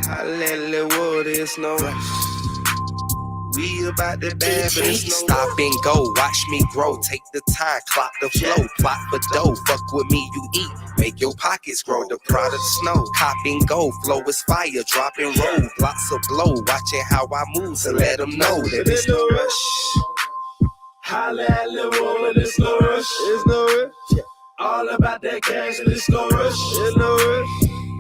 Hollywood is no rush. We about that bad, but it's no stop and go, watch me grow. Take the time, clock the flow, plot for dough. Fuck with me, you eat, make your pockets grow. The product snow, cop and go, flow is fire, drop and roll, lots of blow. Watching how I move, so let them know that it's no rush. Hollywood, it's no rush. It's no rush. All about that cash, but it's no rush. It's no rush.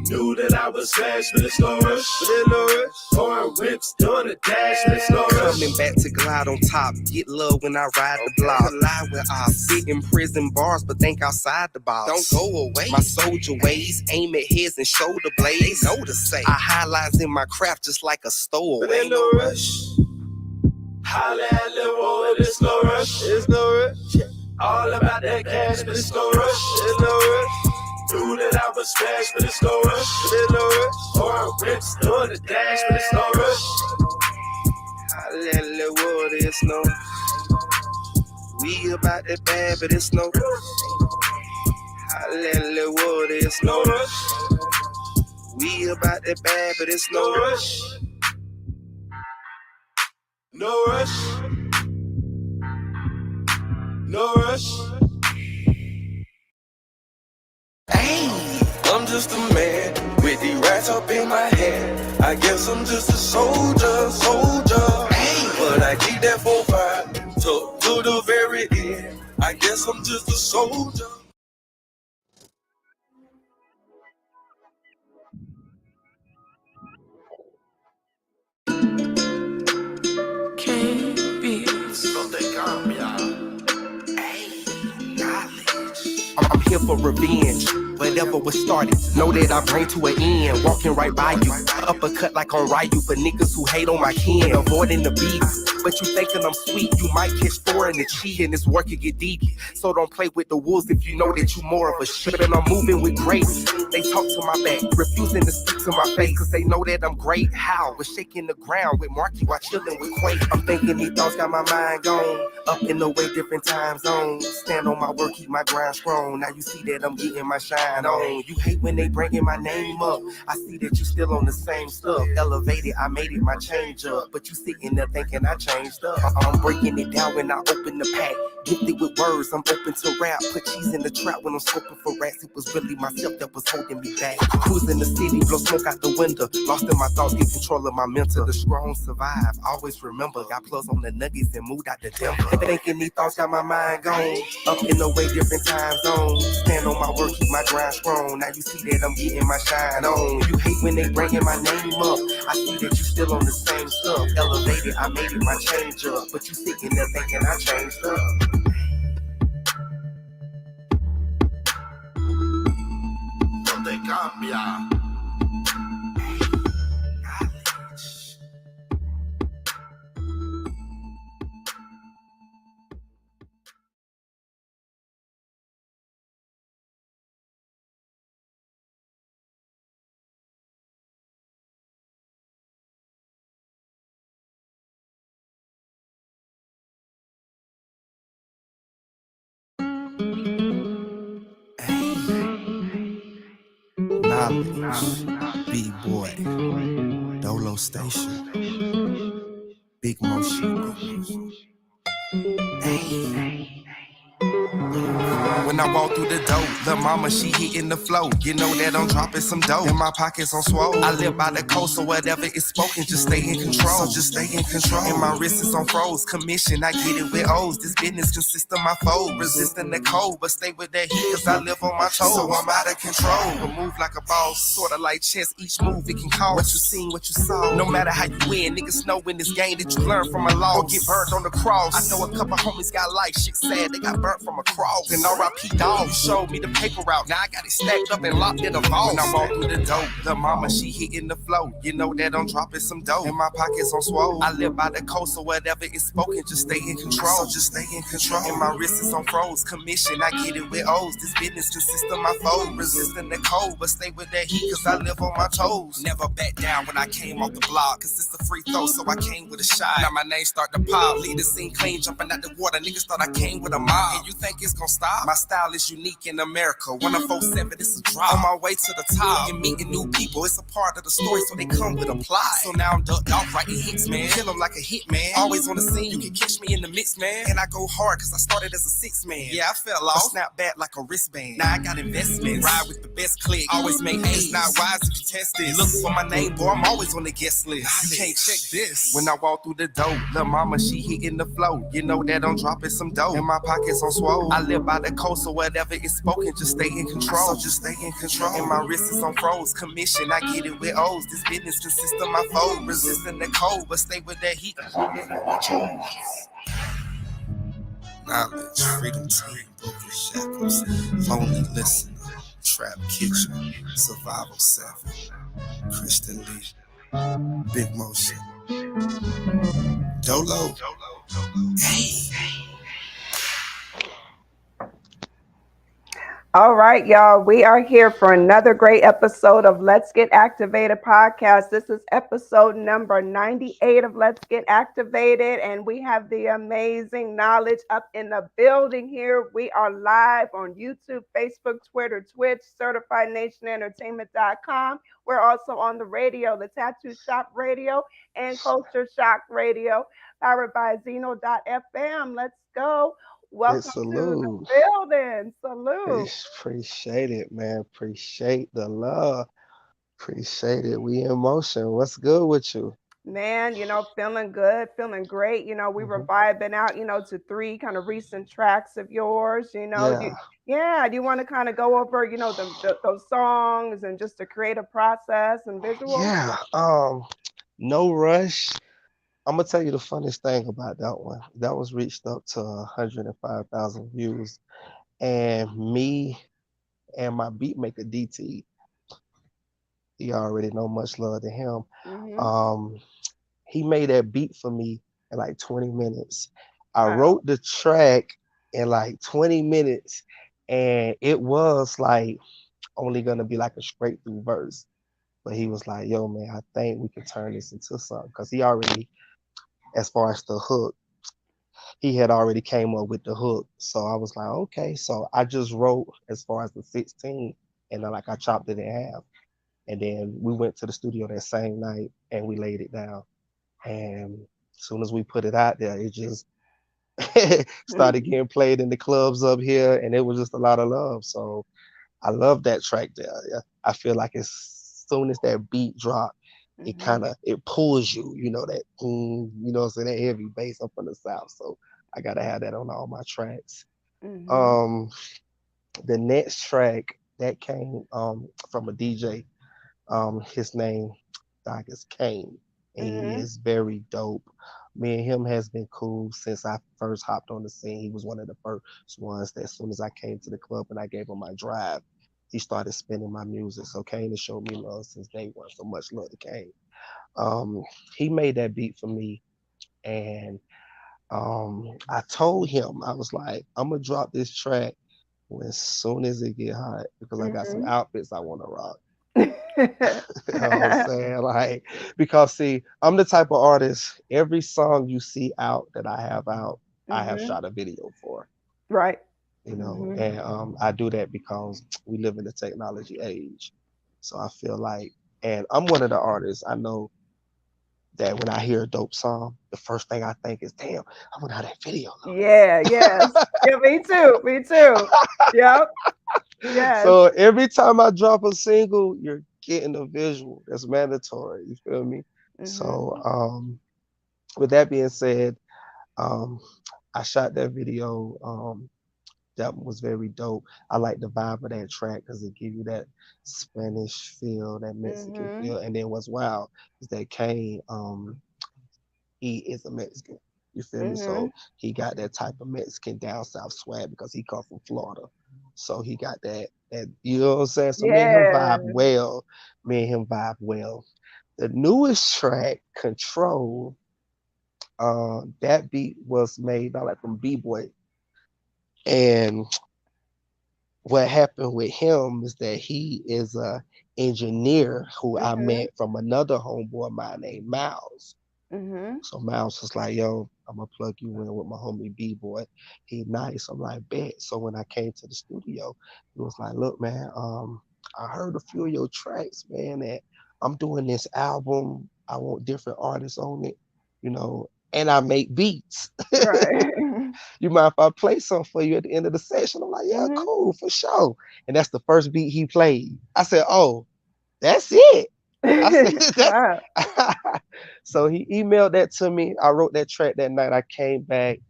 Knew that I was fast, but it's no rush. But it's no rush. Pouring whips, doing a dash, but it's no rush. Coming back to glide on top, get love when I ride the block. Lie where I sit in prison bars, but think outside the box. Don't go away. My soldier ways, aim at heads and shoulder blades. They know to say. I highlights in my craft just like a stowaway. But ain't no rush. Hollywood, it's no rush. It's no rush. All about that cash, but it's no rush. It's no rush. Knew that I was fast, but it's no rush. But it's no rush. Pouring whips, doing the dash, but it's no rush. Hollywood, it's no rush. We about that bad, but it's no rush. Hollywood, it's no rush. We about that bad, but it's no rush. No rush. No rush. Hey, I'm just a man with these rats up in my hand. I guess I'm just a soldier. Hey, but I keep that 4-5 to the very end. I guess I'm just a soldier. I'm here for revenge. Whatever was started, know that I bring to an end. Walking right by you, uppercut like on Ryu. For niggas who hate on my kin, avoiding the beef. But you thinking I'm sweet, you might catch 4 in the cheat, and this work can get deep. So don't play with the wolves if you know that you more of a shit. And I'm moving with grace. They talk to my back, refusing to speak to my face, cause they know that I'm great. How? We're shaking the ground with Marky while chilling with Quake. I'm thinking these thoughts got my mind gone, up in the way different time zones. Stand on my work, keep my grind strong. Now you see that I'm getting my shine on. You hate when they bringing my name up. I see that you still on the same stuff. Elevated, I made it my change up, but you sitting there thinking I changed up. I'm breaking it down when I open the pack. Gifted with words, I'm open to rap. Put cheese in the trap when I'm scoping for rats. It was really myself that was holding me back. Cruising the city, blow smoke out the window. Lost in my thoughts, get control of my mental. The strong survive, always remember. Got plus on the nuggets and moved out the Denver. Thinking these thoughts got my mind gone, up in the way different time zones. Stand on my work, keep my grind strong. Now you see that I'm getting my shine on. You hate when they bringing my name up. I see that you still on the same stuff. Elevated, I made it my change up, but you sitting there thinking I changed up. Donde cambia. Knowledge, B-boy, Dolo Station, Big Motion. When I walk through the door, the mama, she hitting the flow. You know that I'm dropping some dough, and my pockets on swole. I live by the coast, so whatever is spoken, just stay in control. So just stay in control. And my wrist is on froze. Commission, I get it with O's. This business consists of my foe. Resisting the cold, but stay with that heat, cause I live on my toes. So I'm out of control, but move like a boss. Sorta like chess, each move it can cause. What you seen, what you saw. No matter how you win, niggas know in this game that you learn from a loss. Or get burnt on the cross. I know a couple homies got life, shit sad, they got burnt from a cross. And R.I.P. dog, you showed me the paper route. Now I got it stacked up and locked in a vault. When I walk through the door, the mama, she hitting the flow. You know that I'm dropping some dough, and my pockets on swole. I live by the coast, so whatever is spoken, just stay in control. So just stay in control. And my wrist is on froze. Commission, I get it with O's. This business consists of my foe. Resisting the cold, but stay with that heat, cause I live on my toes. Never back down when I came off the block, cause it's a free throw, so I came with a shot. Now my name start to pop. Lead the scene clean, jumping out the water. Niggas thought I came with a mob. And you think it's gonna stop? My style style is unique in America. 1047, it's a drop. On my way to the top and meeting new people. It's a part of the story, so they come with a plot. So now I'm ducked off writing hits, man. Kill 'em like a hit, man. Always on the scene, you can catch me in the mix, man. And I go hard, cause I started as a 6-man. Yeah, I fell off, snap back like a wristband. Now I got investments, ride with the best click. Always make A's, not wise if you test this. Look for my name, boy, I'm always on the guest list. You can't check this. When I walk through the door, lil' mama, she hitting the flow. You know that I'm dropping some dough. And my pockets on swole. I live by the coast, so whatever is spoken, just stay in control. So just stay in control. And my wrist is on froze. Commission, I get it with O's. This business consists of my foe. Resisting the cold, but stay with that heat. Knowledge, freedom team, broken shackles, lonely listener, trap kitchen, survival 7, Christian Lee, big motion, Dolo. Hey. All right, y'all. We are here for another great episode of Let's Get Activated podcast. This is episode number 98 of Let's Get Activated, and we have the amazing Knowledge up in the building here. We are live on YouTube, Facebook, Twitter, Twitch, CertifiedNationEntertainment.com. We're also on the radio, the Tattoo Shop Radio and Culture Shock Radio, powered by Zeno.fm. Let's go. Welcome to the building. Salute. Appreciate it, man. Appreciate the love. Appreciate it. We in motion. What's good with you? Man, feeling good, feeling great. We were vibing out, to 3 kind of recent tracks of yours. Do you want to kind of go over, those songs and just the creative process and visual? Yeah. No rush. I'm gonna tell you the funniest thing about that one. That was reached up to 105,000 views, and me and my beat maker DT, you already know, much love to him. He made that beat for me in like 20 minutes. I wrote the track in like 20 minutes, and it was like only gonna be like a straight through verse. But he was like, "Yo, man, I think we can turn this into something," because he already, as far as the hook, he had already came up with the hook. So I was like, okay. So I just wrote as far as the 16, and then like I chopped it in half. And then we went to the studio that same night and we laid it down. And as soon as we put it out there, it just started getting played in the clubs up here, and it was just a lot of love. So I love that track there. I feel like as soon as that beat dropped, it pulls you, that that heavy bass up from the South. So I gotta have that on all my tracks. The next track that came from a DJ, his name is Kane, and he is very dope. Me and him has been cool since I first hopped on the scene. He was one of the first ones that as soon as I came to the club and I gave him my drive, he started spinning my music. So Kane has showed me love since day one. So much love to Kane. He made that beat for me, and I told him, I was like, I'm gonna drop this track as soon as it get hot, because I got some outfits I want to rock. You know what I'm saying? Like, because see, I'm the type of artist, every song you see out that I have out, I have shot a video for. Right. And I do that because we live in the technology age. So I feel like, and I'm one of the artists, I know that when I hear a dope song, the first thing I think is, damn, I wonder how that video looks. Yeah, yes. Yeah, me too. Yep. Yes. So every time I drop a single, you're getting a visual. That's mandatory. You feel me? So with that being said, I shot that video. That was very dope. I like the vibe of that track because it gives you that Spanish feel, that Mexican feel. And then what's wild is that Kane, he is a Mexican. You feel me? So he got that type of Mexican down south swag because he comes from Florida. So he got that, you know what I'm saying? So me and him vibe well. The newest track, Control, that beat was made by like from B-Boy. And what happened with him is that he is a engineer who I met from another homeboy of mine named Miles. So Miles was like, yo, I'm gonna plug you in with my homie B boy. He nice. I'm like, bet. So when I came to the studio, he was like, look, man, I heard a few of your tracks, man, and I'm doing this album. I want different artists on it, you know, and I make beats. Right. You mind if I play some for you at the end of the session? I'm like, yeah, Mhm. cool, for sure. And that's the first beat he played. I said, oh, that's it. I said, that's Wow. so he emailed that to me. I wrote that track that night. I came back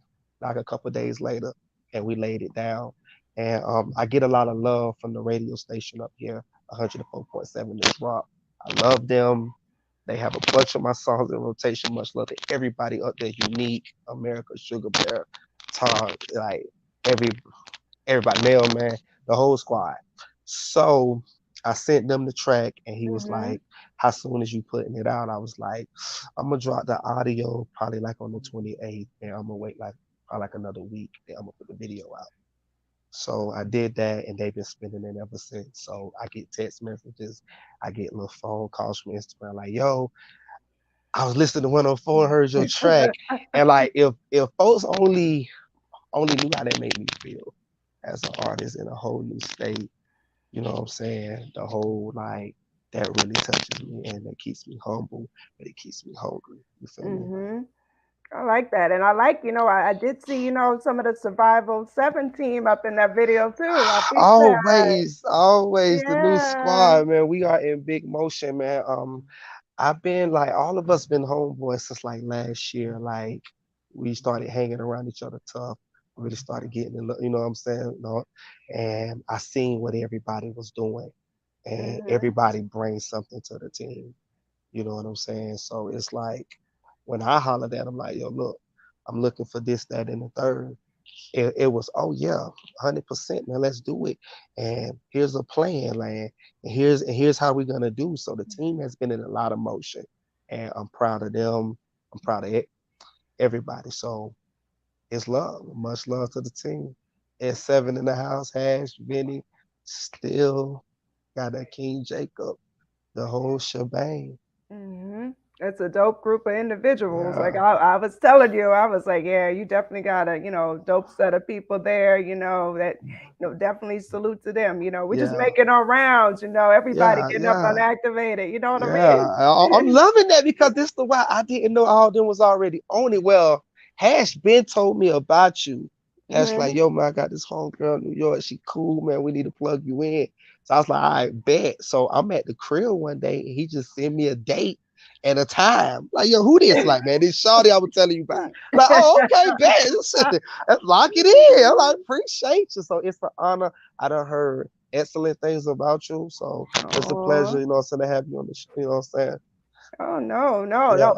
like a couple days later and we laid it down. And I get a lot of love from the radio station up here, 104.7 is Rock. I love them. They have a bunch of my songs in rotation. Much love to everybody up there. Unique, America, Sugar Bear, Tom, like every everybody, Mailman, the whole squad. So I sent them the track, and he was Mhm. like, "How soon as you putting it out?" I was like, "I'm gonna drop the audio probably like on the 28th, and I'm gonna wait like probably like another week, then I'm gonna put the video out." So I did that, and they've been spending it ever since. So I get text messages, I get little phone calls from Instagram like, "Yo, I was listening to 104 and heard your track," and like if folks only knew how that made me feel as an artist in a whole new state. You know what I'm saying? The whole like that really touches me and that keeps me humble, but it keeps me hungry. You feel me? Mhm. I like that, and I like, I did see, some of the Survival 7 team up in that video too. I think that. Always the new Yeah. squad, man. We are in big motion, man. I've been like all of us been homeboys since like last year. Like we started hanging around each other tough. Really started getting, you know what I'm saying? You know? And I seen what everybody was doing, and Mhm. everybody brings something to the team. You know what I'm saying? So it's like when I hollered at them, like, yo, look, I'm looking for this, that, and the third. It was, oh yeah, 100%, man, let's do it. And here's a plan, man. And here's how we're gonna do. So the team has been in a lot of motion, and I'm proud of them. I'm proud of it, everybody. So it's love, much love to the team. S7 in the house, Hash, Vinny, still got that King Jacob, the whole shebang. It's a dope group of individuals. Like Yeah, I was telling you, I was like, yeah, you definitely got a, dope set of people there, that, definitely salute to them. We're just yeah, making our rounds, everybody yeah, getting up yeah. unactivated. You know what I Yeah, mean? I'm loving that because this the why I didn't know all of them was already on it. Well, Hash been told me about you. Hash like, Hmm. yo, man, I got this homegirl in New York. She cool, man. We need to plug you in. So I was like, I bet. So I'm at the crib one day and he just sent me a date and a time. Like, yo, who this? Like, man, this Shawty I was telling you about. Like, oh, okay, bet. Let's lock it in. I'm like, appreciate you. So it's an honor. I done heard excellent things about you. So it's a pleasure, Oh, you know what I'm saying, to have you on the show, you know what I'm saying? oh no, no, Yeah. no.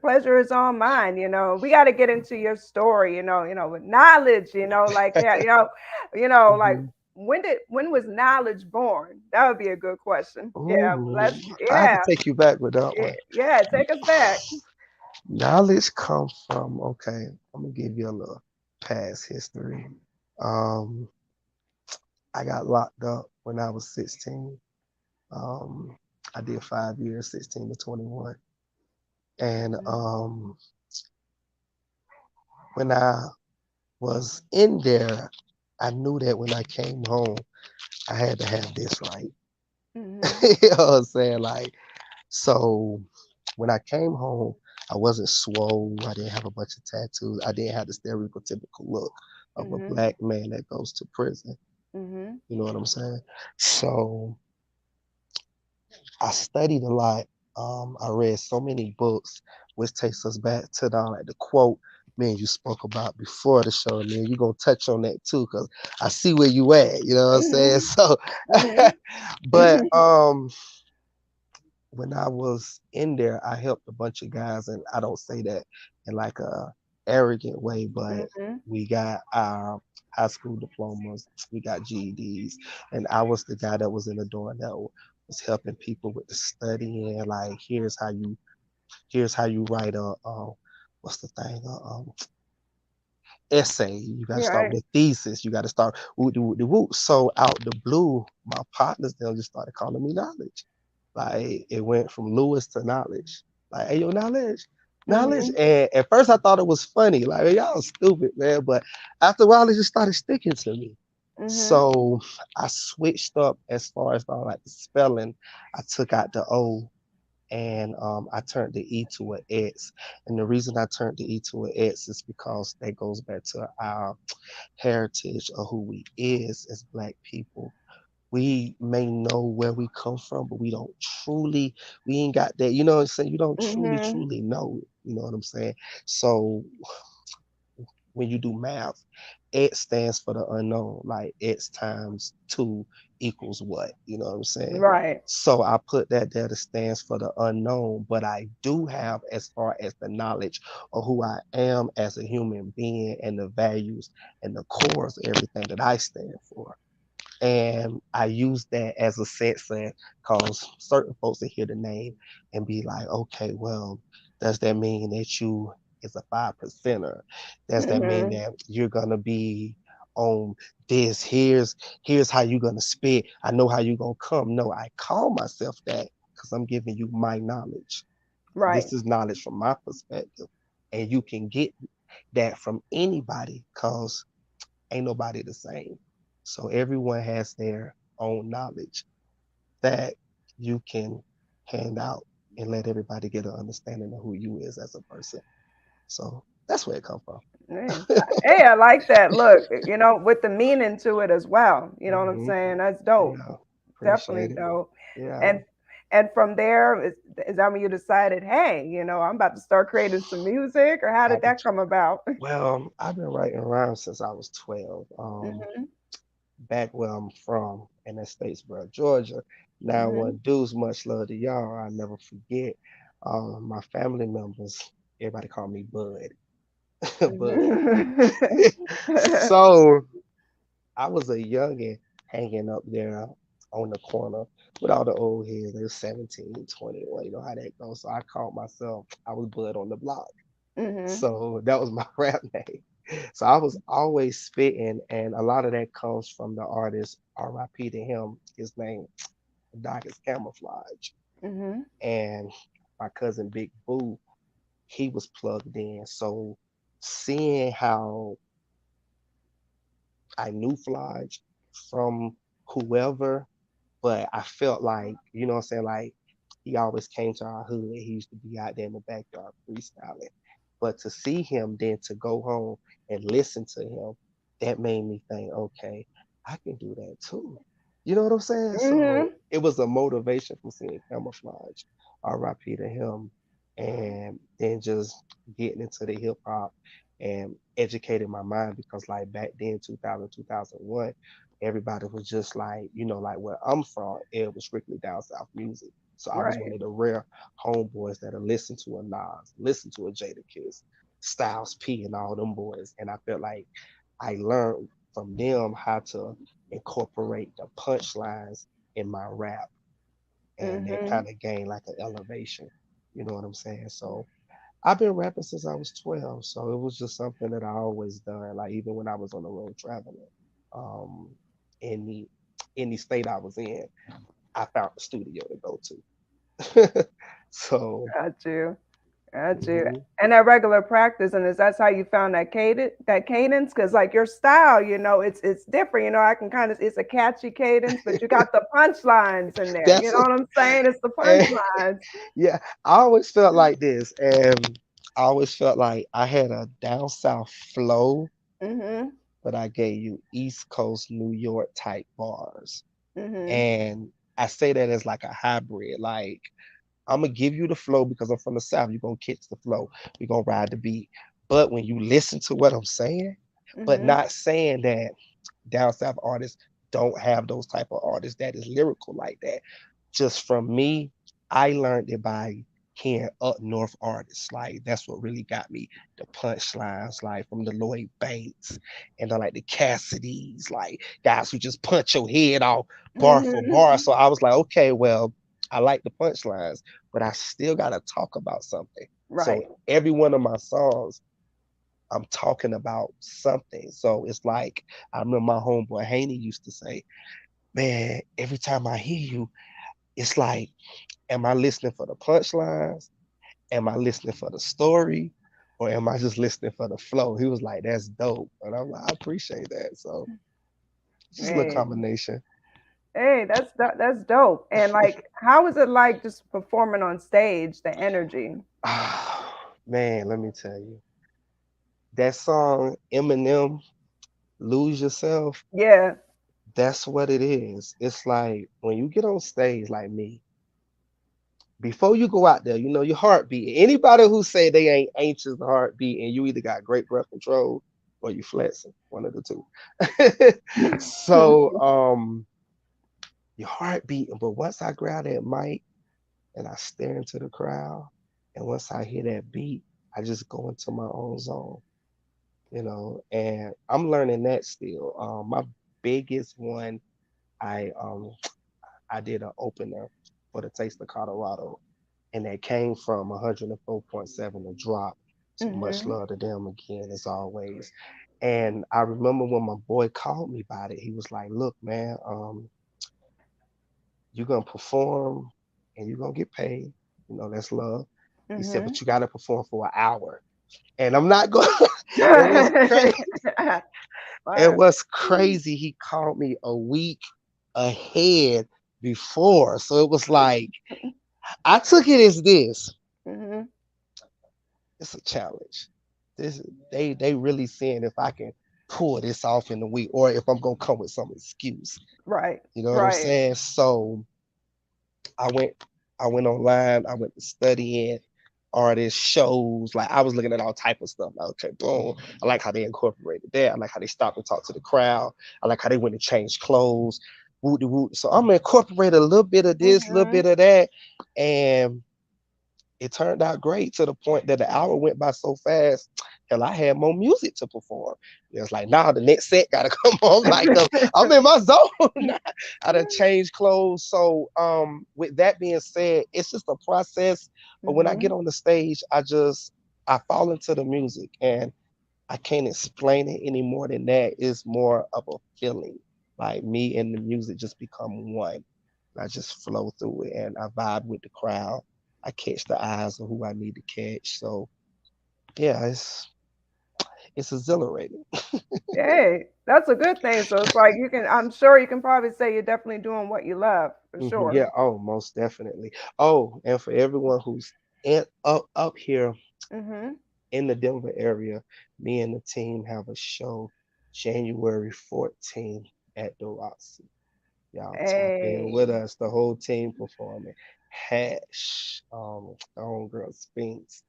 Pleasure is all mine. We got to get into your story. With knowledge. Like yeah, like Mhm. when was knowledge born? That would be a good question. Yeah, Ooh, let's. I have to Yeah, take you back with that yeah, one. yeah. Take us back. Knowledge come from, okay, I'm gonna give you a little past history. Um, I got locked up when I was 16. Um, I did 5 years, 16 to 21. And when I was in there, I knew that when I came home, I had to have this right. Mm-hmm. You know what I'm saying? Like, so when I came home, I wasn't swole. I didn't have a bunch of tattoos. I didn't have the stereotypical look of a Mm-hmm. black man that goes to prison. Mm-hmm. You know what I'm saying? So I studied a lot. I read so many books, which takes us back to the like the quote, man, you spoke about before the show, man. You're gonna touch on that too, because I see where you at, you know what I'm saying? So but Mm-hmm. when I was in there, I helped a bunch of guys, and I don't say that in like a arrogant way, but Mm-hmm. we got our high school diplomas, we got GEDs, and I was the guy that was in the door that was helping people with the studying. Like, here's how you write a what's the thing essay. You got to start Right. with a thesis. You got to start with the woo. So out the blue, my partners they'll just started calling me knowledge. Like it went from Lewis to knowledge. Like, hey, yo, knowledge. knowledge. Mhm. And at first I thought it was funny, like y'all stupid, man. But after a while, it just started sticking to me. Mhm. So I switched up as far as like the spelling. I took out the O and I turned the E to an X. And the reason I turned the E to an X is because that goes back to our heritage of who we is as Black people. We may know where we come from, but we don't truly, we ain't got that, you know what I'm saying? You don't truly, Mhm. truly know it. You know what I'm saying? So when you do math, X stands for the unknown, like X times two equals what? You know what I'm saying? Right. So I put that there that stands for the unknown, but I do have as far as the knowledge of who I am as a human being and the values and the cores of everything that I stand for. And I use that as a sense of cause certain folks that hear the name and be like, okay, well, does that mean that you is a 5%er? Does that mean Mhm. that you're gonna be on this? Here's how you're gonna spit. I know how you're gonna come. No, I call myself that because I'm giving you my knowledge. Right. This is knowledge from my perspective. And you can get that from anybody because ain't nobody the same. So everyone has their own knowledge that you can hand out and let everybody get an understanding of who you is as a person. So that's where it come from. Hey, hey, I like that. Look, with the meaning to it as well. You know what I'm Hmm. saying? That's dope. Yeah, Definitely appreciate it. dope. Yeah. And and from there, is that when you decided, hey, I'm about to start creating some music, or how I did be, that come about? well, I've been writing rhymes since I was 12. Mhm. Back where I'm from in that Statesboro, Georgia. Now, Mhm. what dudes much love to y'all, I never forget. My family members, everybody call me Bud. Bud. Mhm. So I was a youngin' hanging up there on the corner with all the old heads. They were 17, 21, you know how that goes. So I called myself, I was Bud on the block. Mhm. So that was my rap name. So I was always spitting, and a lot of that comes from the artist RIP to him. His name, Doc is Camouflage. Mhm. And my cousin Big Boo, he was plugged in. So seeing how I knew Flage from whoever, but I felt like, you know what I'm saying, like he always came to our hood. He used to be out there in the backyard freestyling. But to see him, then to go home and listen to him, that made me think, okay, I can do that too. You know what I'm saying? So Mhm. it was a motivation from seeing Camouflage, RIP to him, and then just getting into the hip hop and educating my mind because like back then, 2000, 2001, everybody was just like, like where I'm from, it was strictly down south music. So I was one Right. of the rare homeboys that listen to a Nas, listen to a Jada Kiss, Styles P, and all them boys. And I felt like I learned from them how to incorporate the punchlines in my rap, and that Mhm. kind of gained like an elevation. You know what I'm saying? So I've been rapping since I was 12, so it was just something that I always done. Like even when I was on the road traveling, um, in the state I was in, I found a studio to go to. So, Got you. Got you. mhm. And that regular practice, and is that's how you found that cadence? Because like your style, it's different. I can kind of, it's a catchy cadence, but you got the punchlines in there. You That's know what I'm saying? It's the and, punchlines. yeah. I always felt like this, and I always felt like I had a down south flow, Mhm. but I gave you East Coast New York type bars. Mhm. And I say that as like a hybrid. Like I'm gonna give you the flow because I'm from the South. You're gonna catch the flow. We're gonna ride the beat. But when you listen to what I'm saying, but Mhm. not saying that down south artists don't have those type of artists that is lyrical like that. Just from me, I learned it by hearing up north artists. Like that's what really got me the punchlines, like from the Lloyd Banks and the like the Cassidys, like guys who just punch your head off bar for bar. Mhm. So I was like, okay, well, I like the punchlines, but I still gotta talk about something. So Right. every one of my songs I'm talking about something. So it's like I remember my homeboy Haney used to say, "Man, every time I hear you, it's like, am I listening for the punchlines? am I listening for the story or am I just listening for the flow? He was like, that's dope. And I'm like, I appreciate that. So just a little Hey, combination. hey, that's dope. And like, how is it like just performing on stage? The energy. Man, let me tell you. That song, Eminem, Lose Yourself, Yeah. that's what it is. It's like when you get on stage like me, before you go out there, you know your heartbeat. Anybody who say they ain't anxious the heartbeat, and you either got great breath control or you flexing, one of the two. So your heartbeat, but once I grab that mic and I stare into the crowd, and once I hear that beat, I just go into my own zone, and I'm learning that still. My biggest one, I um I did an opener for the Taste of Colorado, and that came from 104.7 a drop. So much Hmm. love to them again as always. And I remember when my boy called me about it, he was like, "Look, man, you're gonna perform and you're gonna get paid. That's love." He said, Hmm. "But you gotta perform for an hour." And I'm not going. And what's crazy? And Fire. what's crazy? He called me a week ahead before, so it was like I took it as this. Hmm. It's a challenge. This they really seeing if I can pull this off in the week or if I'm gonna come with some excuse. Right. You know what I'm Right. saying? So I went I went online, I went to studying artists, shows, like I was looking at all type of stuff. Like, okay, boom. I like how they incorporated that. I like how they stopped and talked to the crowd. I like how they went and changed clothes. Woot de woot. So I'm gonna incorporate a little bit of this, a little Hmm. bit of that. And it turned out great to the point that the hour went by so fast. Hell, I had more music to perform. It's like, nah, the next set gotta come on. Like, cause I'm in my zone. I done changed clothes. So, with that being said, it's just a process. But when I get Hmm. on the stage, I fall into the music, and I can't explain it any more than that. It's more of a feeling. Like me and the music just become one. I just flow through it and I vibe with the crowd. I catch the eyes of who I need to catch. So yeah, it's exhilarating. Hey, that's a good thing. So it's like you can, I'm sure you can probably say you're definitely doing what you love for sure. Yeah, oh, most definitely. Oh, and for everyone who's up here Hmm. in the Denver area, me and the team have a show January 14th at the Roxy. Y'all tap in with Hey, us, the whole team performing. Hash, the homegirl Spinks,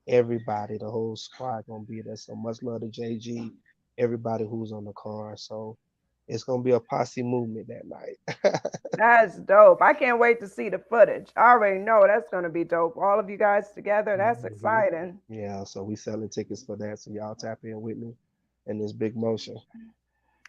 everybody, the whole squad gonna be there. So much love to JG, everybody who's on the car. So it's gonna be a posse movement that night. that's dope. I can't wait to see the footage. I already know that's going to be dope. All of you guys together, that's Mhm. exciting. Yeah, so we selling tickets for that. So y'all tap in with me in this big motion.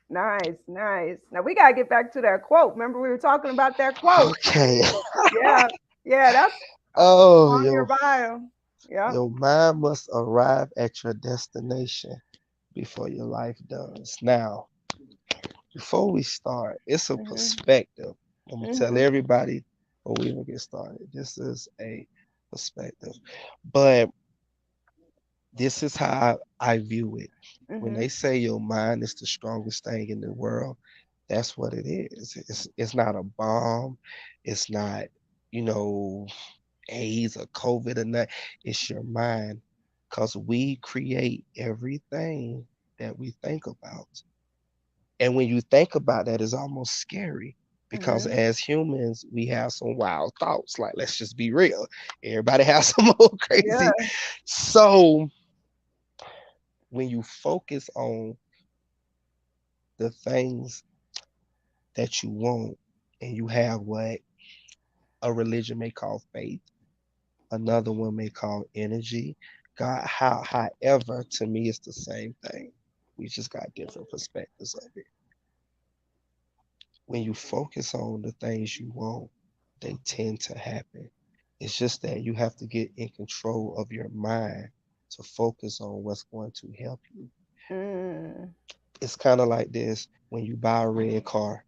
Nice, nice. Now we got to get back to that quote. Remember, we were talking about that quote. Okay. Yeah, yeah, that's Oh, on your bio. Yep. your mind must arrive at your destination before your life does. Now, before we start, it's a Hmm. perspective. I'm gonna tell Hmm. everybody before we even get started. This is a perspective, but this is how I view it. When they Hmm. say your mind is the strongest thing in the world, that's what it is. It's not a bomb. It's not, you know, AIDS or COVID or not. It's your mind, because we create everything that we think about. And when you think about that, it's almost scary because Hmm. as humans, we have some wild thoughts. Like, let's just be real. Everybody has some old crazy. Yeah. So when you focus on the things that you want, and you have what a religion may call faith, another one may call energy. God, however, to me, it's the same thing. We just got different perspectives of it. When you focus on the things you want, they tend to happen. It's just that you have to get in control of your mind to focus on what's going to help you. Mm. It's kind of like this when you buy a red car.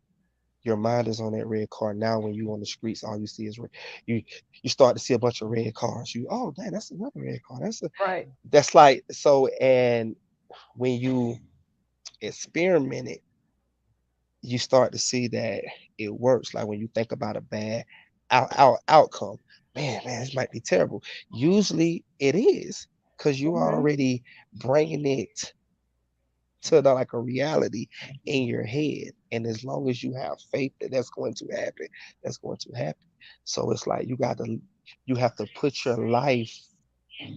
Your mind is on that red car. Now when you on the streets, all you see is red. You you start to see a bunch of red cars. You, oh dang, that's another red car. Right. That's like so. And when you experiment it, you start to see that it works. Like when you think about a bad outcome, man, this might be terrible. Usually it is because you are Mhm. already bringing it to like a reality in your head. And as long as you have faith that that's going to happen, that's going to happen. So it's like you have to put your life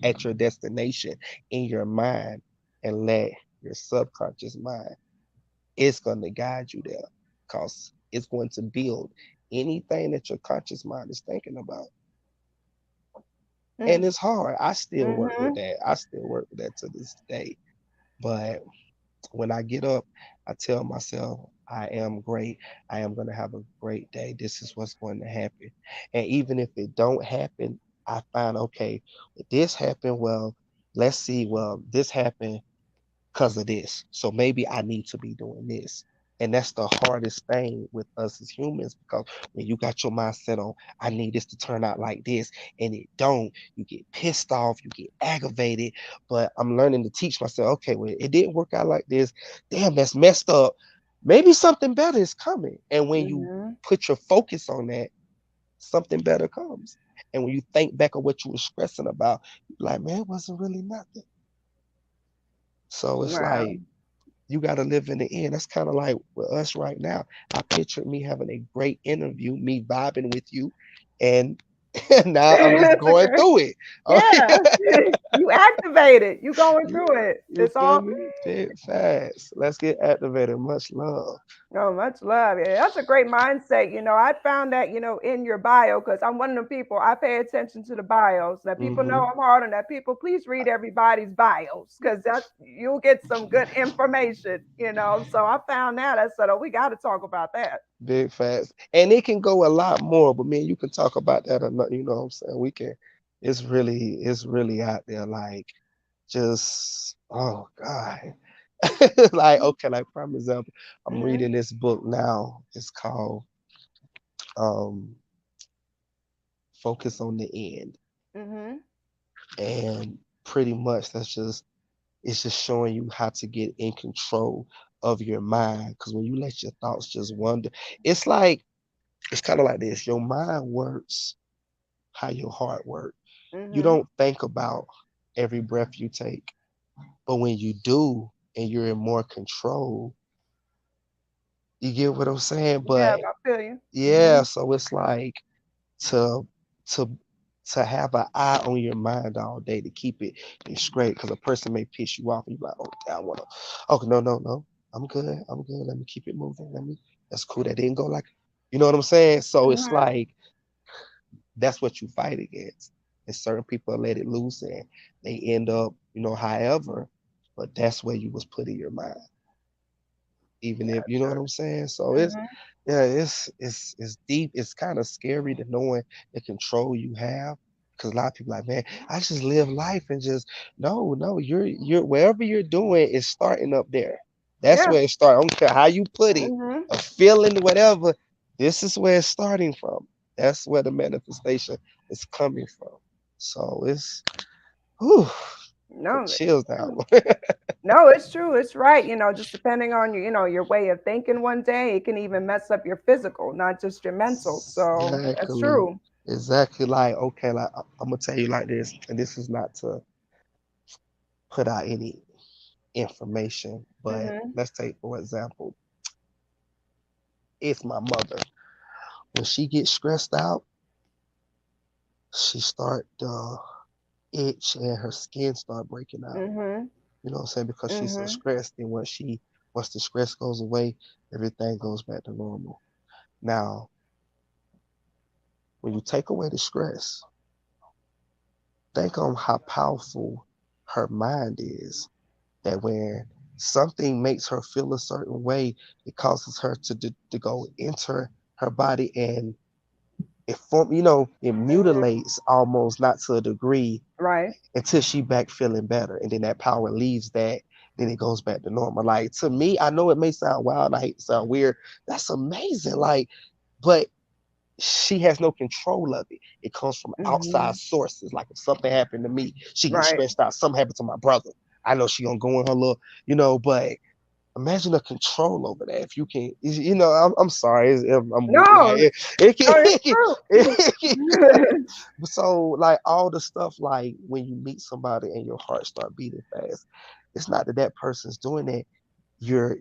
at your destination in your mind and let your subconscious mind, it's going to guide you there because it's going to build anything that your conscious mind is thinking about. And Mm. it's hard. I still work with Mhm. that. I still work with that to this day. But when I get up, I tell myself, I am great. I am going to have a great day. This is what's going to happen. And even if it don't happen, I find, okay, if this happened, well, let's see, well, this happened because of this. So maybe I need to be doing this. And that's the hardest thing with us as humans because when you got your mindset on, I need this to turn out like this, and it don't, you get pissed off, you get aggravated. But I'm learning to teach myself, okay, well, it didn't work out like this. Damn, that's messed up. Maybe something better is coming. And when you Mhm. put your focus on that, something better comes. And when you think back on what you were stressing about, you're like, man, it wasn't really nothing. So it's Wow. like you got to live in the end. That's kind of like with us right now. I pictured me having a great interview, me vibing with you, and now I'm just That's going okay. through it. Oh, Yeah. You activated. You going you, through it. you It's feel all. me? Big fast. Let's get activated. Much love. Oh, much love. Yeah, that's a great mindset. I found that, in your bio, because I'm one of the people, I pay attention to the bios. Now, people know Hmm. I'm hard on that. People, please read everybody's bios because you'll get some good information. So I found that. I said, oh, we got to talk about that. Big fast. And it can go a lot more, but man, you can talk about that or not, you know what I'm saying? We can, it's really out there. Like, just, oh God. Like, okay, like prime example, I'm Hmm. reading this book now. It's called um Focus on the End. Hmm. And pretty much that's just it's just showing you how to get in control of your mind. Because when you let your thoughts just wander, it's like it's kind of like this. Your mind works how your heart works. You Hmm. don't think about every breath you take, but when you do and you're in more control, you get what I'm saying? Yeah, But I feel you. yeah, so it's like to to to have an eye on your mind all day to keep it straight because a person may piss you off and you're like, oh, I want to, okay, no, no, no, I'm good, I'm good. Let me keep it moving. That's cool. That didn't go like, you know what I'm saying? So it's Hmm. like that's what you fight against. And certain people let it loose and they end up, however, but that's where you was putting your mind, even if you know what I'm saying. So it's Hmm. yeah, it's deep. It's kind of scary to knowing the control you have. Because a lot of people like, man, I just live life and just no, you're wherever you're doing is starting up there. That's Yeah. where it starts. I don't care how you put it, Hmm. a feeling, whatever. This is where it's starting from. That's where the manifestation is coming from. So it's whew, put No, chills it's down. true. No, it's true. It's right. Just depending on your way of thinking one day, it can even mess up your physical, not just your mental. So that's Exactly. true. Exactly. Like, okay, like I'm gonna tell you like this, and this is not to put out any information, but Hmm. let's take for example, it's my mother. When she gets stressed out, she start to itch and her skin start breaking out. Hmm. You know what I'm saying? Because she's so Hmm. stressed, and once the stress goes away, everything goes back to normal. Now, when you take away the stress, think on how powerful her mind is that when something makes her feel a certain way, it causes her to go enter her body and it Hmm. mutilates almost not to a degree Right. until she back feeling better. And then that power leaves that. then it goes back to normal. Like to me, I know it may sound wild, I hate to sound weird. That's amazing. Like, but she has no control of it. It comes from outside Hmm. sources. Like if something happened to me, she gets Right. stressed out. Something happened to my brother. I know she gonna go in her little, but imagine the control over that. If you can, I'm sorry, I'm weird. Like No, it can, no, it's true. so like all the stuff, like when you meet somebody and your heart start beating fast, it's not that that person's doing it. You're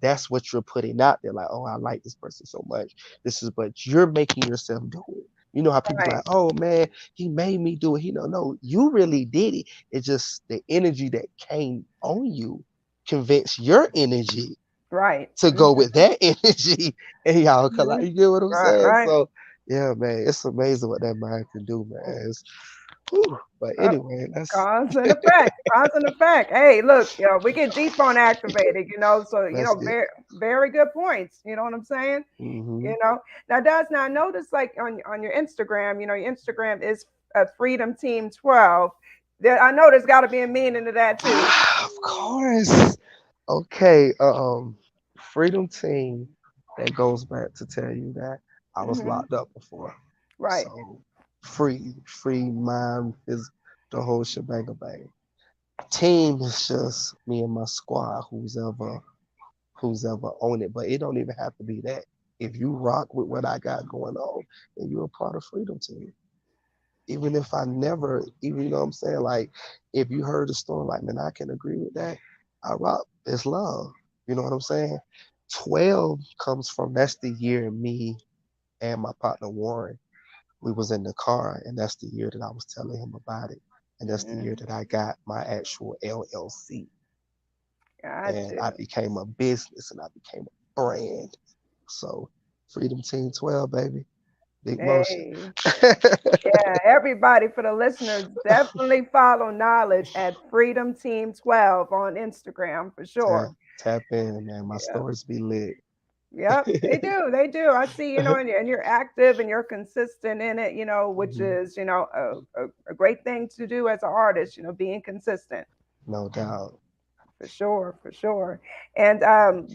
That's what you're putting out there. Like, oh, I like this person so much. This is, but you're making yourself do it. You know how people be Right, like, oh man, he made me do it. He don't know. You really did it. It's just the energy that came on you convinced your energy right. to go with that energy, and y'all collide. Mhm. You get what I'm Right, saying? right. So yeah, man, it's amazing what that mind can do, man. But Uh, anyway, that's cause and effect, cause and effect. Hey, look, we get deep on activated, so let's get. very, very good points. You know what I'm saying? Hmm. Now, now notice like on your Instagram, your Instagram is Freedom Team 12. I know there's got to be a meaning to that too. Of course. Okay. Freedom Team. That goes back to tell you that I was Hmm. locked up before, Right. so free mind is the whole shebang bang. Team is just me and my squad, who's ever on it. But it don't even have to be that. If you rock with what I got going on, then you're a part of Freedom Team. Even if I never, even you know what I'm saying, like if you heard the story, like man, I can agree with that. I rock. It's love. You know what I'm saying? 12 comes from that's the year me and my partner Warren, we was in the car, and that's the year that I was telling him about it. And that's the year Mm, that I got my actual LLC. got And I you. became a business and I became a brand. So Freedom Team 12, baby. Big motion. Hey. Yeah, everybody, for the listeners, definitely follow Knowledge at Freedom Team 12 on Instagram for tap sure. tap in, man. My Yeah. stories be lit. Yep, they do. They do. I see, and you're active and you're consistent in it, which Mhm. is, a great thing to do as an artist, being consistent No doubt. for sure, for sure. And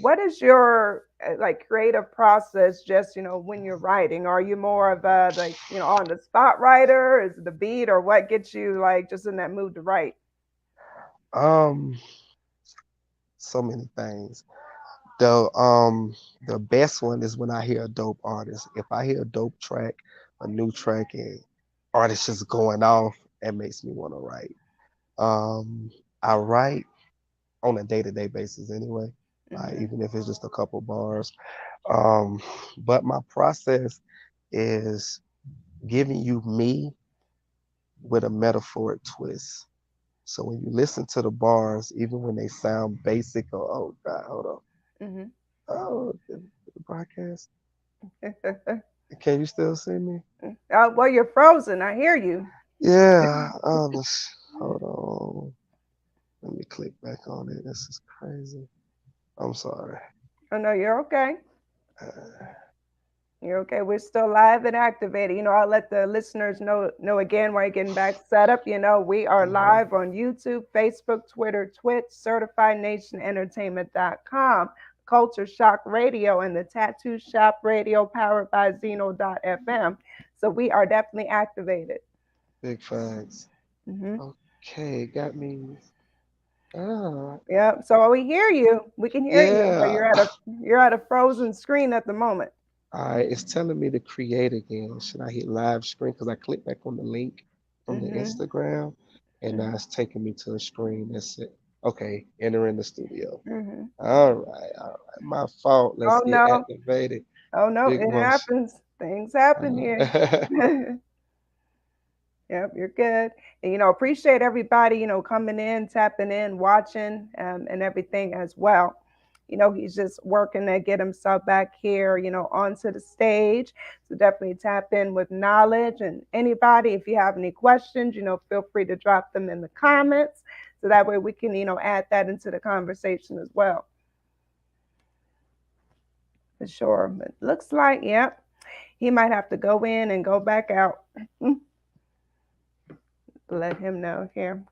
what is your like creative process just, when you're writing? Are you more of a like, on the spot writer? Is it the beat or what gets you like just in that mood to write? Um, so many things. The best one is when I hear a dope artist. If I hear a dope track, a new track, and artist just going off, it makes me want to write. I write on a day-to-day basis anyway, like Hmm. even if it's just a couple bars. Um, but my process is giving you me with a metaphoric twist. So when you listen to the bars, even when they sound basic or oh god, hold on. Hmm. Oh, the broadcast. Can you still see me? Well, you're frozen. I hear you. Yeah. Hold on. Let me click back on it. This is crazy. I'm sorry. Oh no, you're okay. Uh, You're okay. We're still live and activated. I'll let the listeners know again while you're getting back set up. We are mhm. live on YouTube, Facebook, Twitter, Twitch, CertifiedNationEntertainment.com, Culture Shock Radio, and the Tattoo Shop Radio powered by Zeno.fm. So we are definitely activated. Big facts. Hmm. Okay, got me. Ah, Yeah. So we hear you. We can hear you, but yeah. you're at a frozen screen at the moment. All right, it's telling me to create again. Should I hit live screen? Because I clicked back on the link from the Hmm. Instagram, and now it's taking me to a screen. That's it. Okay, enter in the studio. Hmm. All right. My fault. Let's Oh get no. activated. Oh no, Big it motion. happens. Things happen here. Uh, Yep, you're good. And appreciate everybody, coming in, tapping in, watching, and everything as well. He's just working to get himself back here, onto the stage. So definitely tap in with knowledge. And anybody, if you have any questions, feel free to drop them in the comments. So that way we can, add that into the conversation as well. For sure. But looks like, yep, he might have to go in and go back out. Let him know here.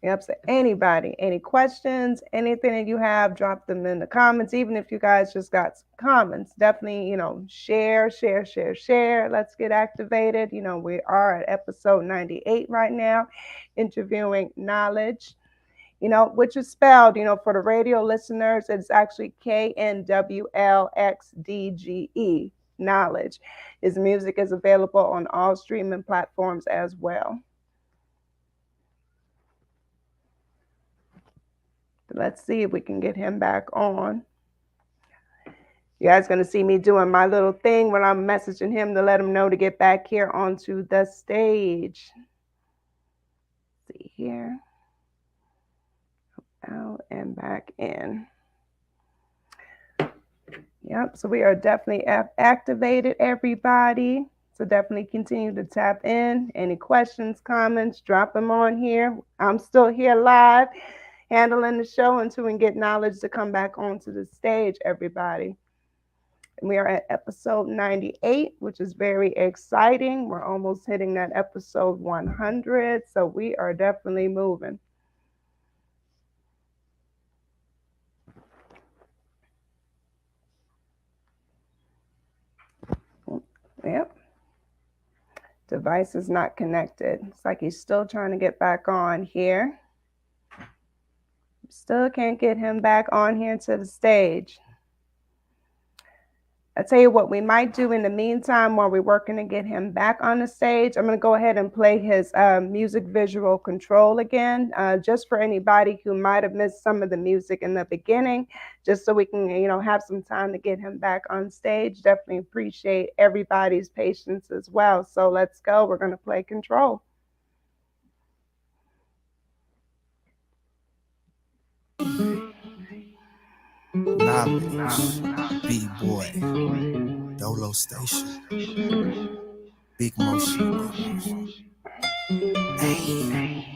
Yep. So anybody, any questions, anything that you have, drop them in the comments. Even if you guys just got some comments, definitely, share, share, share, share. Let's get activated. We are at episode 98 right now, interviewing Knowledge, which is spelled, for the radio listeners, it's actually KNWLXDGE. Knowledge. His music is available on all streaming platforms as well. Let's see if we can get him back on. You guys going to see me doing my little thing when I'm messaging him to let him know to get back here onto the stage. Let's see here. Out and back in. Yep, so we are definitely activated, everybody. So definitely continue to tap in. Any questions, comments, drop them on here. I'm still here live, handling the show until we get Knowledge to come back onto the stage, everybody. And we are at episode 98, which is very exciting. We're almost hitting that episode 100, so we are definitely moving. Yep. Device is not connected. It's like he's still trying to get back on here. Still can't get him back on here to the stage. I tell you what, we might do in the meantime while we're working to get him back on the stage. I'm going to go ahead and play his music visual control again, just for anybody who might have missed some of the music in the beginning, just so we can, have some time to get him back on stage. Definitely appreciate everybody's patience as well. So let's go. We're going to play control. Knowledge, B-boy, Dolo Station, Big Motion. Hey.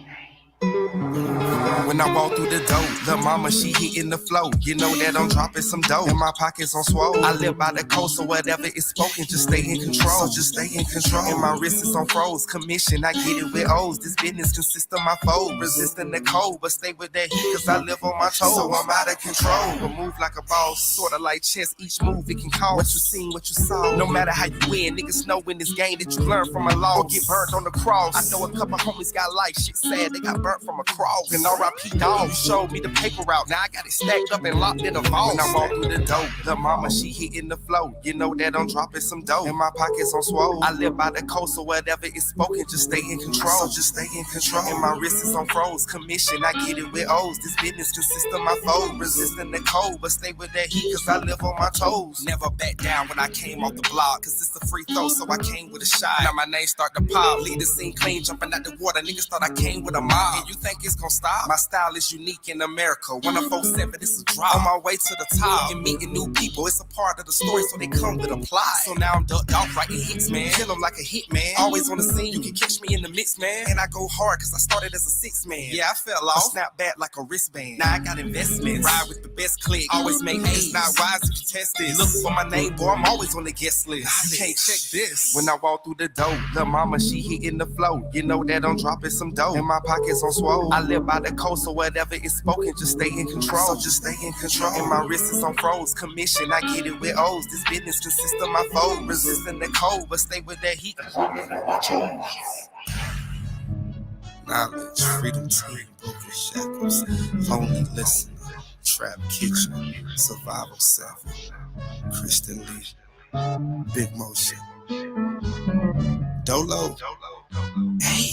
When I walk through the door, the mama, she hitting the flow. You know that I'm dropping some dough, and my pockets on swole. I live by the coast, so whatever is spoken, just stay in control. So just stay in control. And my wrist is on froze. Commission, I get it with O's. This business consists of my foe. Resisting the cold, but stay with that heat, cause I live on my toes. So I'm out of control, but move like a boss. Sorta like chess, each move it can cause. What you seen, what you saw. No matter how you win, niggas know in this game that you learn from a loss or get burned on the cross. I know a couple homies got life, shit sad, they got burnt from a cross. And R.I.P. dog, you showed me the paper route. Now I got it stacked up and locked in a vault. When I walk through the door, the mama, she hitting the flow. You know that I'm dropping some dough, and my pockets on swole. I live by the coast, so whatever is spoken, just stay in control. So just stay in control. And my wrist is on froze. Commission, I get it with O's. This business consists of my foe. Resisting the cold, but stay with that heat, cause I live on my toes. Never back down when I came off the block, cause it's a free throw, so I came with a shot. Now my name start to pop. Lead the scene clean, jumping out the water. Niggas thought I came with a mob. And you think it's gonna stop? My style is unique in America. 1047, it's a drop. On my way to the top and meeting new people. It's a part of the story, so they come with a plot. So now I'm ducked off writing hits, man. Kill them like a hit, man. Always on the scene, you can catch me in the mix, man. And I go hard, cause I started as a 6-man. Yeah, I fell off, snap back like a wristband. Now I got investments, ride with the best click. Always make A's, not wise if you test this. Look for my name, boy, I'm always on the guest list. You can't check this. When I walk through the door, the mama, she hitting the flow. You know that I'm dropping some dough, and my pockets on swole. I live by the coast, so whatever is spoken, just stay in control. So just stay in control. And my wrist is on froze. Commission, I get it with O's. This business consists of my foe. Resisting the cold, but stay with that heat. Knowledge, freedom team, broken shackles, lonely listener, trap kitchen, survival 7, Christian Lee, Big Motion, Dolo. Hey.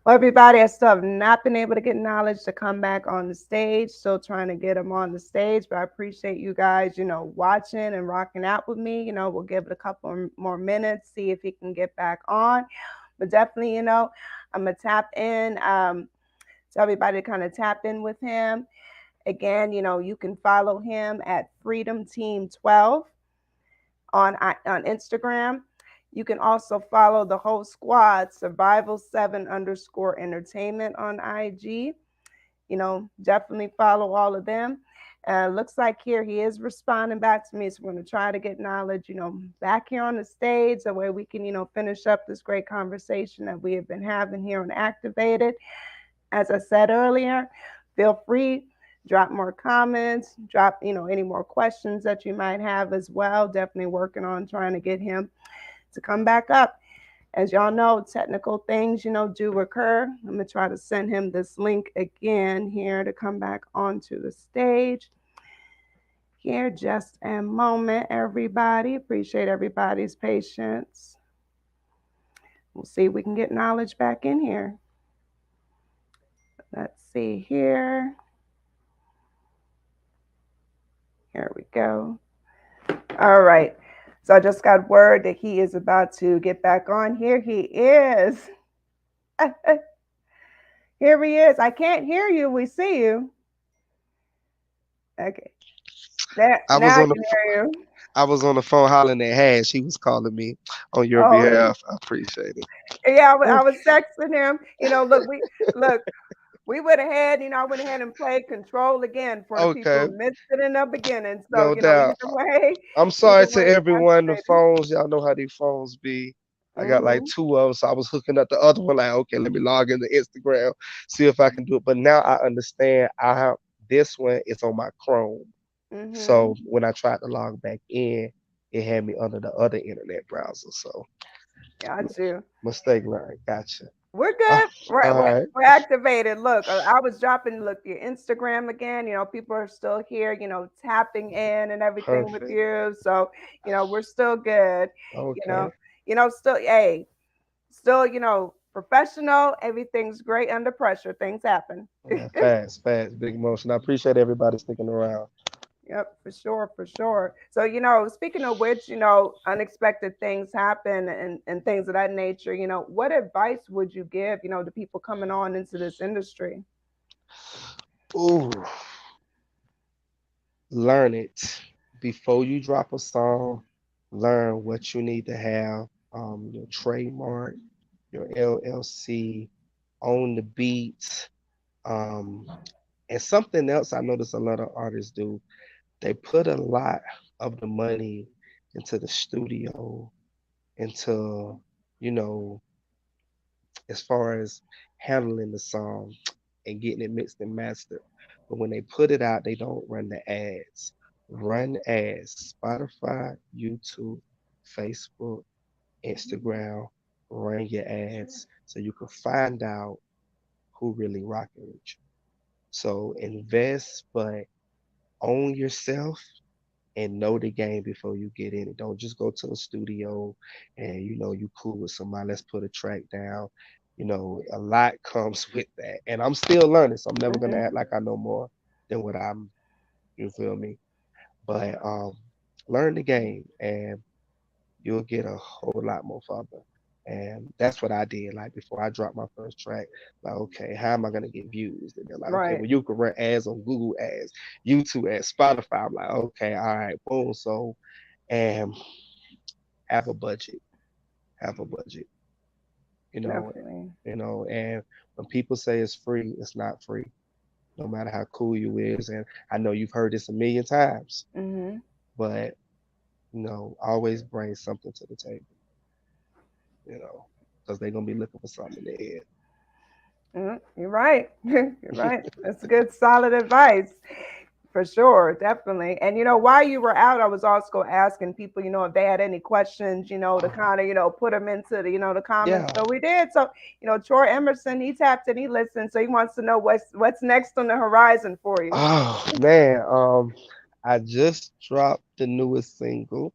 Well, everybody, I still have not been able to get Knowledge to come back on the stage. Still trying to get him on the stage, but I appreciate you guys, watching and rocking out with me. We'll give it a couple more minutes, see if he can get back on. But definitely, I'm going to tap in, tell everybody to kind of tap in with him. Again, you can follow him at Freedom Team 12 on Instagram. You can also follow the whole squad, Survival7_Entertainment on IG. definitely follow all of them. Looks like here he is responding back to me. So we're going to try to get knowledge, back here on the stage, so where we can, finish up this great conversation that we have been having here on Activated. As I said earlier, feel free, drop more comments, drop, any more questions that you might have as well. Definitely working on trying to get him to come back up. As y'all know, technical things, do occur. I'm going to try to send him this link again here to come back onto the stage. Here, just a moment, everybody. Appreciate everybody's patience. We'll see if we can get knowledge back in here. Let's see here. Here we go. All right. So I just got word that he is about to get back on. Here he is. Here he is. I can't hear you. We see you. Okay. There, I was now I on the can hear you. I was on the phone hollering at Hash. He was calling me on your Oh, behalf. I appreciate it. yeah. Ooh, I was texting him. Look. We went ahead. I went ahead and played Control again for the people okay, who missed it in the beginning. So no doubt. I'm sorry either to way, everyone. The activated. phones, y'all know how these phones be. I got like Mm-hmm. two of them, so I was hooking up the other one. Like, okay, let me log into Instagram, see if I can do it. But now I understand. I have this one is on my Chrome, Mm-hmm. so when I tried to log back in, it had me under the other internet browser. So Got you. mistake learned. Gotcha. We're Uh, good. Right, all we're, right, we're activated. Look, I was dropping. Look, your Instagram again. People are still here. Tapping in and everything with perfect. you. So we're still good. You know, Okay. still. Hey, still. Professional. Everything's great under pressure. Things happen. Yeah, fast, fast, big motion. I appreciate everybody sticking around. Yep, for sure, for sure. So, speaking of which, unexpected things happen and things of that nature, what advice would you give, to people coming on into this industry? Ooh, learn it before you drop a song. Learn what you need to have. Your trademark, your LLC, own the beats. Um, and something else I notice a lot of artists do. They put a lot of the money into the studio, into you know as far as handling the song and getting it mixed and mastered. But when they put it out, they don't run the ads. Run ads, Spotify, YouTube, Facebook, Instagram, run your ads so you can find out who really rocking with you. So invest, but own yourself and know the game before you get in it. Don't just go to the studio and you cool with somebody. Let's put a track down. A lot comes with that, and I'm still learning, so I'm never gonna Hmm. act like I know more than what I'm. You feel me? But learn the game, and you'll get a whole lot more further. And that's what I did. Like before I dropped my first track, like, okay, how am I gonna get views? And they're like, okay, Right. well you can run ads on Google ads, YouTube ads, Spotify. I'm like, okay, all right, boom. So and have a budget, have a budget, you know, Definitely. and when people say it's free, it's not free, no matter how cool you is. And I know you've heard this a million times, Hmm. but always bring something to the table, because they're gonna be looking for something in their head. You're right. You're right. That's good, solid advice. For sure, definitely. And while you were out, I was also asking people, if they had any questions, to kind of, put them into the comments. Yeah. So we did. So, Troy Emerson, he tapped and he listened. So he wants to know what's next on the horizon for you. Oh man, I just dropped the newest single,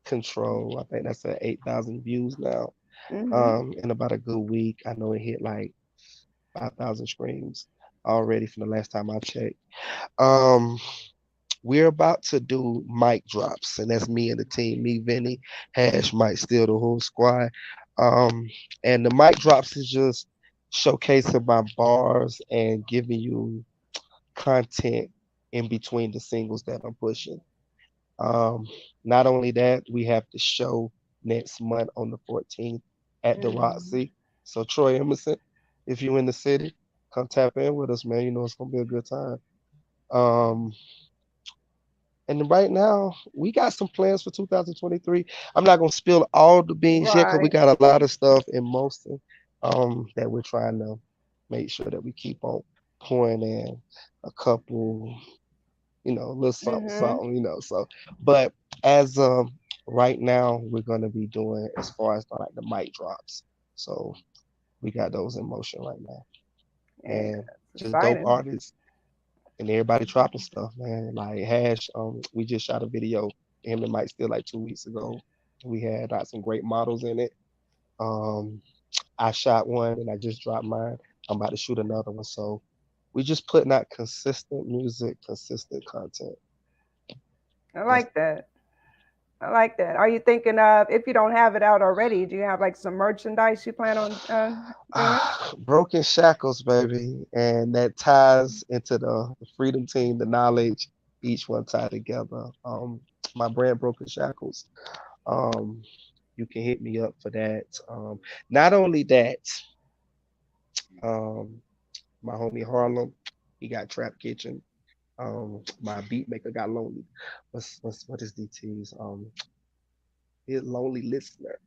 Control. I think that's at 8,000 views now. Mm-hmm. In about a good week. I know it hit like 5,000 streams already from the last time I checked. Um, we're about to do mic drops, and that's me and the team, me, Vinny, Hash, Mike, still the whole squad. Um, and the mic drops is just showcasing my bars and giving you content in between the singles that I'm pushing. Um, Not only that, we have the show next month on the 14th at the Mm-hmm. Roxy. So Troy Emerson, if you're in the city, come tap in with us, man. You know it's gonna be a good time. Um, and right now we got some plans for 2023. I'm not gonna spill all the beans yet because we Right. got a lot of stuff in motion that we're trying to make sure that we keep on pouring in a couple, a little something, Mm-hmm. something, So, but as right now, we're gonna be doing as far as like the mic drops. So we got those in motion right now, Yeah, and it's just dope exciting. artists and everybody dropping stuff, man. Like Hash, we just shot a video, him and Mike still like 2 weeks ago. We had some great models in it. Um, I shot one and I just dropped mine. I'm about to shoot another one. So we just putting out consistent music, consistent content. I That's like that. I like that. Are you thinking of, if you don't have it out already, do you have like some merchandise you plan on doing? Broken Shackles, baby. And that ties into the Freedom Team, the knowledge, each one tied together. My brand Broken Shackles. Um, you can hit me up for that. Not only that, um, my homie Harlem, he got Trap Kitchen. My beat maker got Lonely. What is DT's? His Lonely Listener.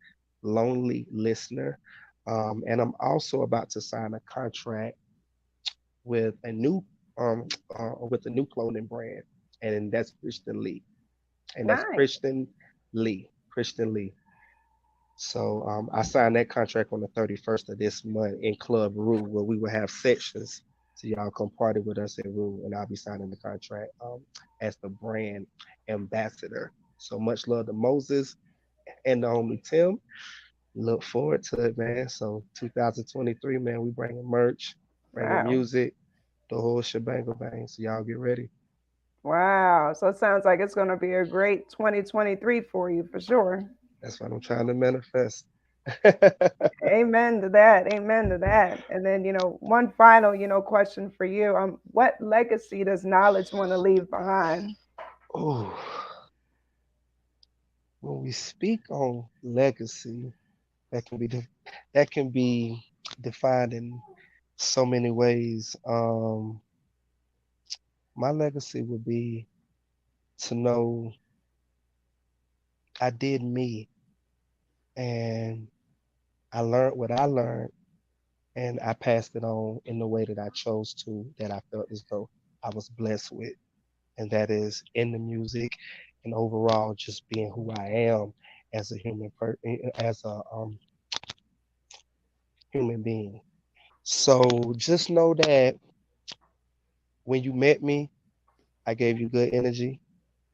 Lonely Listener. And I'm also about to sign a contract with um with a new clothing brand, and that's Christian Lee, and that's Nice. Christian Lee. So I signed that contract on the 31st of this month in Club Rue, where we will have sections. So y'all come party with us at Rue, and I'll be signing the contract as the brand ambassador. So much love to Moses and the homie Tim. Look forward to it, man. So 2023, man, we bringing merch, bringing Wow. music, the whole shebang bang. So y'all get ready. Wow. So it sounds like it's going to be a great 2023 for you for sure. That's what I'm trying to manifest. Amen to that. Amen to that. And then, one final, question for you. What legacy does knowledge want to leave behind? Oh, when we speak on legacy, that can be that can be defined in so many ways. My legacy would be to know I did me and I learned what I learned and I passed it on in the way that I chose to, that I felt as though I was blessed with. And that is in the music and overall just being who I am as a as a human being. So just know that when you met me, I gave you good energy.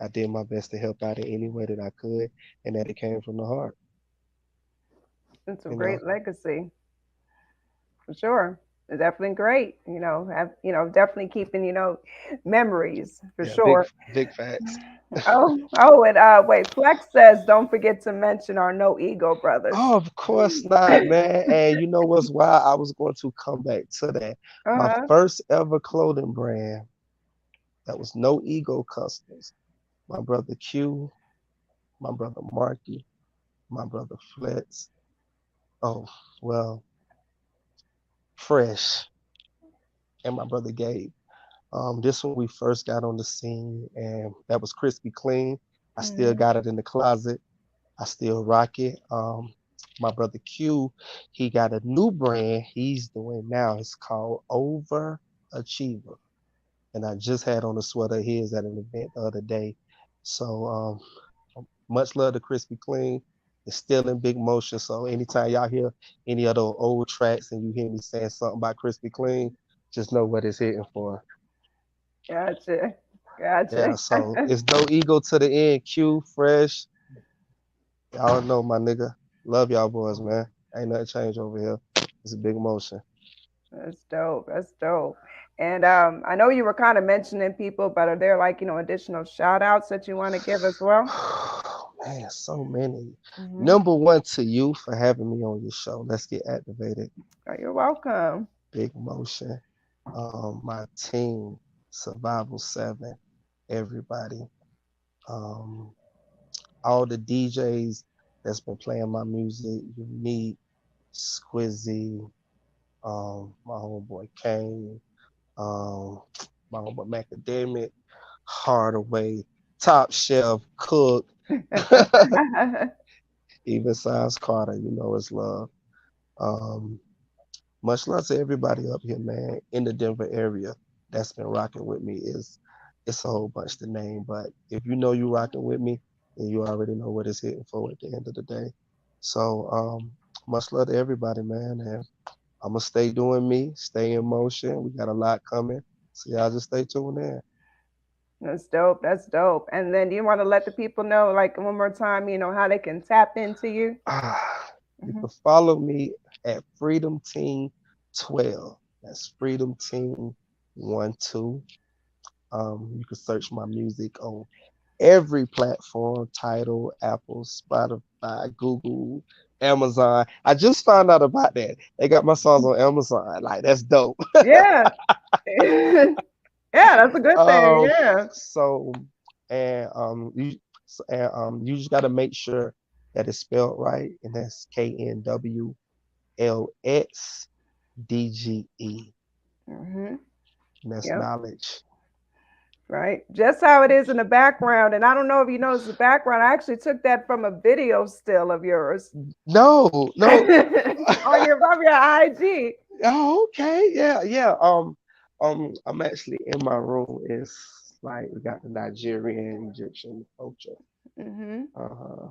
I did my best to help out in any way that I could, and that it came from the heart. It's a You know, great legacy for sure. It's definitely great. Definitely keeping, memories for yeah, big sure. big facts. Oh, and wait, Flex says don't forget to mention our No Ego brothers. Oh, of course not, man. And you know what's wild? I was going to come back to that. My Uh-huh. first ever clothing brand that was no ego customs. My brother Q, my brother Marky, my brother Flex. Oh, well, Fresh, and my brother Gabe. This one we first got on the scene, and that was crispy clean. I still Mhm. got it in the closet. I still rock it. My brother Q, he got a new brand he's doing now. It's called Overachiever, and I just had on a sweater of his at an event the other day. So much love to Crispy Clean. It's still in big motion. So anytime y'all hear any of those old tracks and you hear me saying something about Crispy Clean, just know what it's hitting for. Gotcha. Gotcha. Yeah, so it's no ego to the end. Q, Fresh, y'all know my nigga. Love y'all boys, man. Ain't nothing changed over here. It's a big motion. That's dope. That's dope. And I know you were kind of mentioning people, but are there like, additional shout outs that you want to give as well? Man, so many. Hmm. Number one to you for having me on your show. Let's get activated. Oh, you're welcome. Big motion. My team, Survival 7, everybody. Um, all the DJs that's been playing my music, Unique, Squizzy, my homeboy Kane, my homeboy Macadamic, Hardaway, Top Chef, Cook, even Size Carter, you know it's love. Um, much love to everybody up here, man, in the Denver area that's been rocking with me. It's a whole bunch to name, but if you know you rocking with me, then you already know what it's hitting for at the end of the day. So much love to everybody, man, and I'm gonna stay doing me, stay in motion. We got a lot coming, so y'all just stay tuned in. That's dope. That's dope. And then do you want to let the people know, like one more time, how they can tap into you? You can follow me at Freedom Team 12. That's Freedom Team 12. You can search my music on every platform: Tidal, Apple, Spotify, Google, Amazon. I just found out about that. They got my songs on Amazon. Like, that's dope. Yeah. Yeah, that's a good thing. um, Yeah. so and you just gotta make sure that it's spelled right, and that's KNWLXDGE. Mm-hmm. And that's Yep. knowledge. Right. Just how it is in the background. And I don't know if you noticed the background. I actually took that from a video still of yours. No, no. on your IG. Oh, okay. Yeah, yeah. I'm actually in my room. It's like we got the Nigerian Egyptian culture. Mm-hmm. Uh-huh.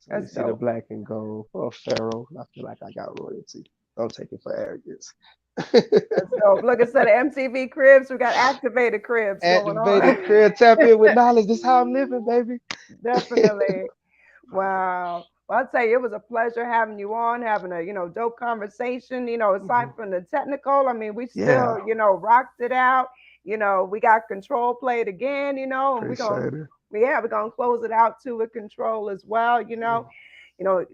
So you That's see the dope. black and gold for a pharaoh. I feel like I got royalty. Don't take it for arrogance. That's dope. Look, instead of MTV Cribs, we got activated Cribs going Activated on. career, tap in with knowledge. This is how I'm living, baby. Definitely. Wow. Well, I'll tell you, it was a pleasure having you on, having a, dope conversation. Aside Mhm. from the technical, I mean, we still, Yeah, rocked it out. We got control played again, and appreciate it. we're gonna close it out too with control as well.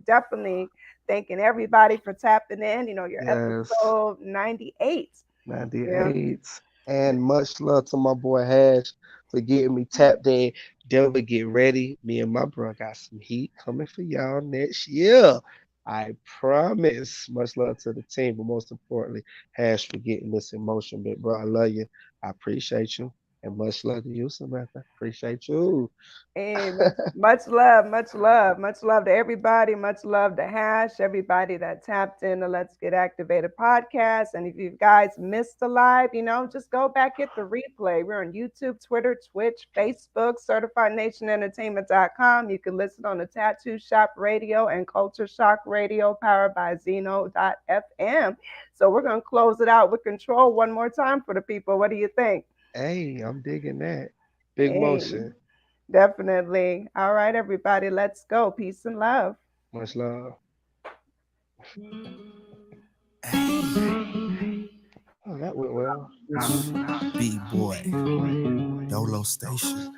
Definitely thanking everybody for tapping in, your Yes. episode 98. Yeah. 98. And much love to my boy Hash for getting me tapped in. Denver, get ready. Me and my bro got some heat coming for y'all next year. I promise. Much love to the team, but most importantly, Hash for getting this in motion. Big bro, I love you. I appreciate you. And much love to you, Samantha. Appreciate you. Hey, much love, much love, much love to everybody. Much love to Hash, everybody that tapped in the Let's Get Activated podcast. And if you guys missed the live, just go back, hit the replay. We're on YouTube, Twitter, Twitch, Facebook, CertifiedNationEntertainment.com. You can listen on the Tattoo Shop Radio and Culture Shock Radio, powered by Zeno.fm. So we're going to close it out with control one more time for the people. What do you think? Hey, I'm digging that. Big Hey. motion. Definitely. All right, everybody, let's go. Peace and love. Much love. Oh, that went well. B-boy, Dolo Station,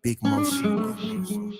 Big Motion.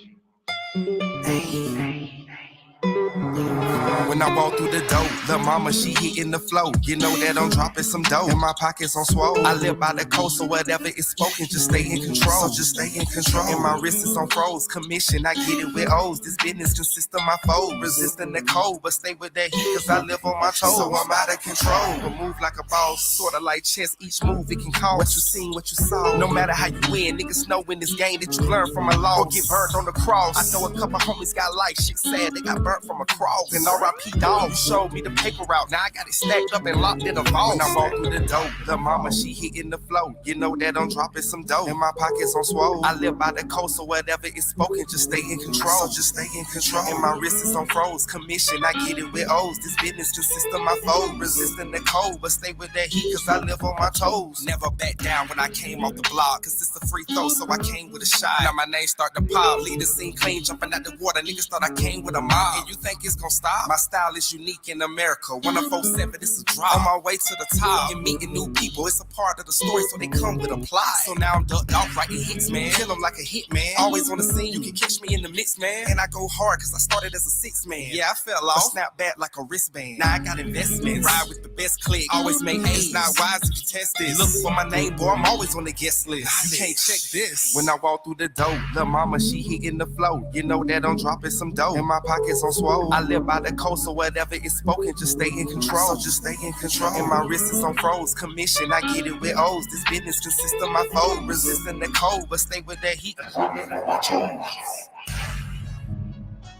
When I walk through the door, the mama, she hitting the flow. You know that I'm dropping some dough. And my pockets on swole. I live by the coast, so whatever is spoken, just stay in control. So just stay in control. And my wrist is on froze. Commission, I get it with O's. This business consists of my foe. Resisting the cold, but stay with that heat, cause I live on my toes. So I'm out of control. But move like a boss. Sorta like chess, each move it can cause. What you seen, what you saw. No matter how you win, niggas know in this game that you learn from a loss. Or get burned on the cross. I know a couple homies got life, shit sad, they got burnt from a cross. And R.I.P. dog showed me the paper route. Now I got it stacked up and locked in a vault. When I walk through the door, the mama, she hitting the flow. You know that I'm dropping some dough. And my pockets on swole. I live by the coast, so whatever is spoken, just stay in control. So just stay in control. And my wrist is on froze. Commission, I get it with O's. This business consists of my foe. Resisting the cold, but stay with that heat, cause I live on my toes. Never back down when I came off the block, cause it's a free throw, so I came with a shot. Now my name start to pop. Lead the scene clean, jumping out the water. Niggas thought I came with a mob. And you think it's gonna stop? My style is unique in America. 1047, it's a drop. On my way to the top, and meeting new people. It's a part of the story, so they come with a plot. So now I'm ducked off writing hits, man. Kill them like a hit, man. Always on the scene, you can catch me in the mix, man. And I go hard, cause I started as a 6-man. Yeah, I fell off, but snap back like a wristband. Now I got investments, ride with the best click. Always make A's, not wise if you test this. Look for my name, boy, I'm always on the guest list. You can't check this. When I walk through the door, the mama, she hitting the flow. You know that I'm dropping some dough. And my pockets on swole. I live by the coast, so whatever is spoken, just stay in control. So just stay in control. And my wrist is on froze. Commission, I get it with O's. This business consists of my foe. Resisting the cold, but stay with that heat.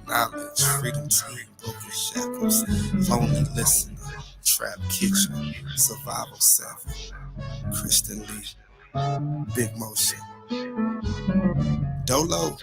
Knowledge, freedom team, broken shackles, lonely listener, trap kitchen, survival 7, Christian Lee, big motion, Dolo,